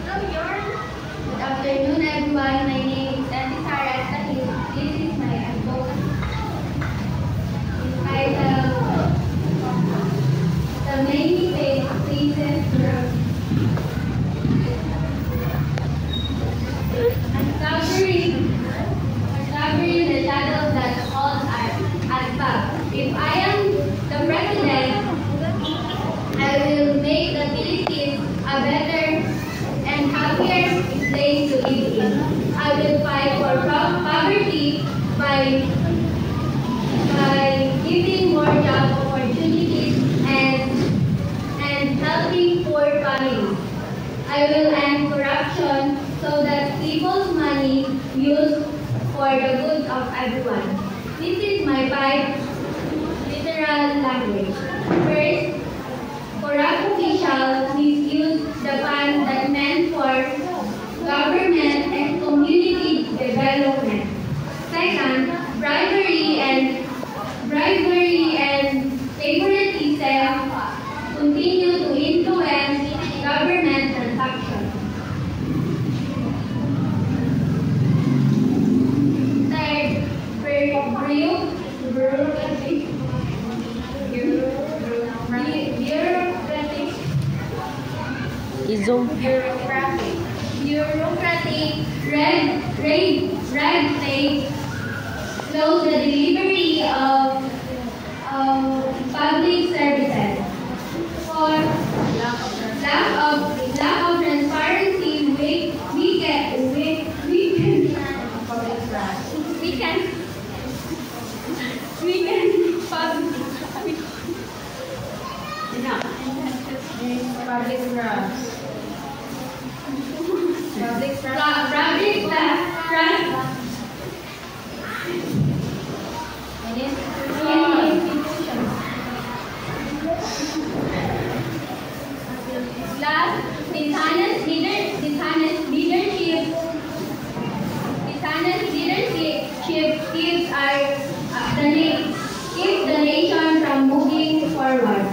Good afternoon, everyone. My name is Auntie Sarah Tahil. This is my advocacy entitled The Many Faces Uncovering the shadows that hold us back. If I am the president, I will make the Philippines a better and happier place to live in. I will fight for poverty by giving more job opportunities and helping poor families. I will end corruption so that people's money used for the good of everyone. This is my 5 literal language. First, corrupt officials misuse the funds that meant for government and community development. Second, bribery and favoritism continue to influence government transactions. Third, bureaucratic red tape slows the delivery of public services. Fourth, lack of transparency Last, dishonest leadership keeps the nation from moving forward.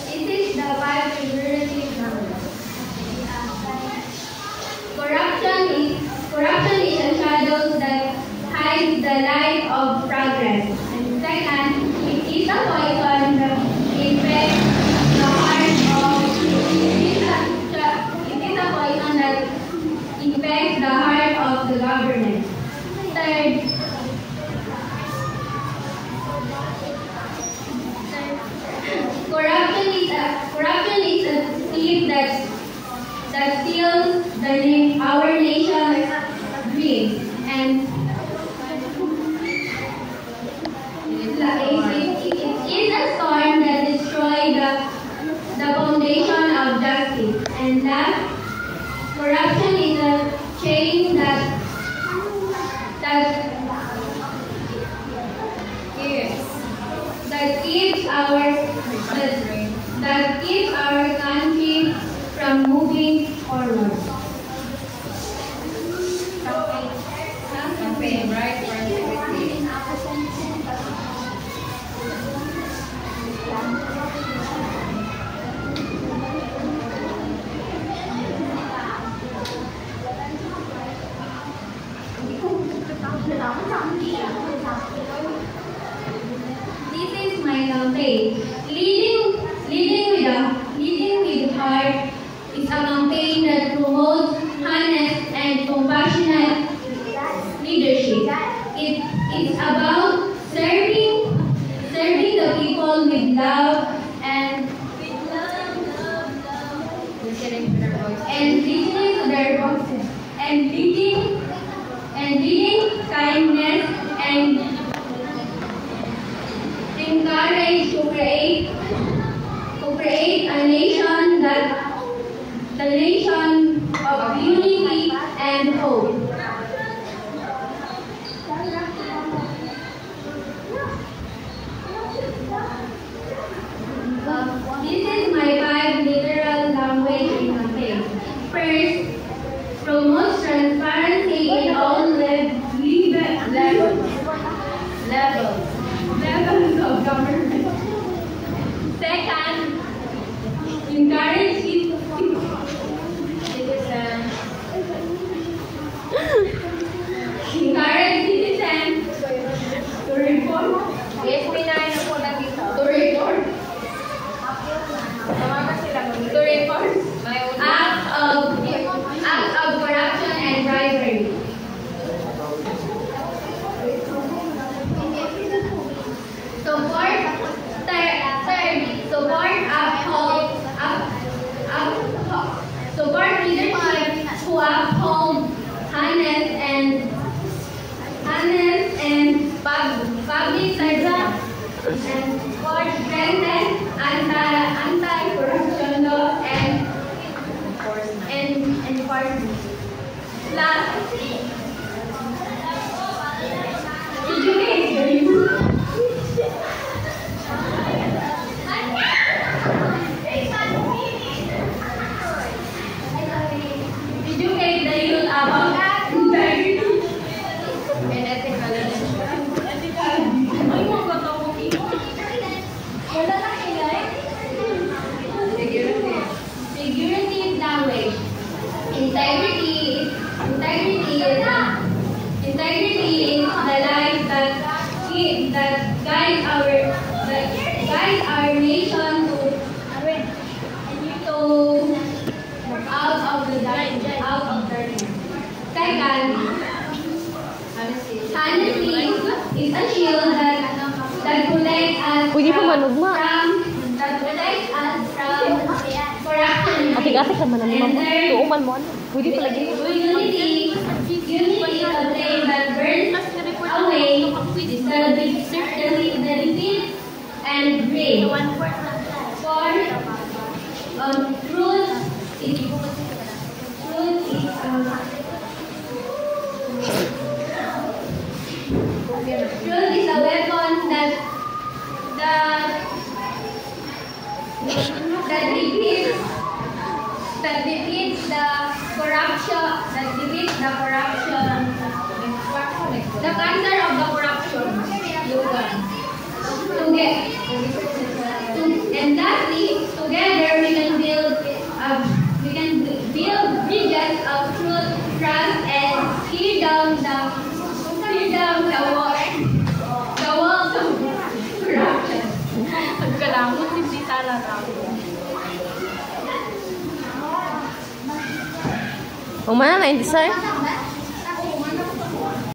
This is the 5 figurative numbers. Corruption is a shadow that hides the light of progress. And second, it is a poison that infects the heart of the government. Third, corruption is a thief that steals our nation's dreams, and it is a storm that destroys the foundation of justice. And last, corruption is a chain that keeps our country from moving forward. Campaign, right? This is my campaign. Leading with heart is a campaign that promotes honest and compassionate leadership. It's about serving the people with love and listening to their voices and leading kindness and encourage to create a nation the nation of unity and hope. This is my 5 literal language in campaign. First, promote transparency in all levels. and for strengthen anti-corruption law and enforcement. Plus, educate the youth. Educate the youth about integrity and ethical. Figurative language. Integrity is the life that guides our nation to out of darkness. Second, honesty is a shield that protects us Pwede pa manugma. from corruption. Atik-atik naman ang mga mo. Tuuman mo ano. Pwede pa lagi. Unity is a flame that burns away the defeat and greed. For truth is a weapon that defeats the corruption. The cancer of the corruption. And lastly, together we can build bridges of truth, trust, and tear down the walls of corruption. Pagkalamot, hindi tala na. Umana na, hindi sir?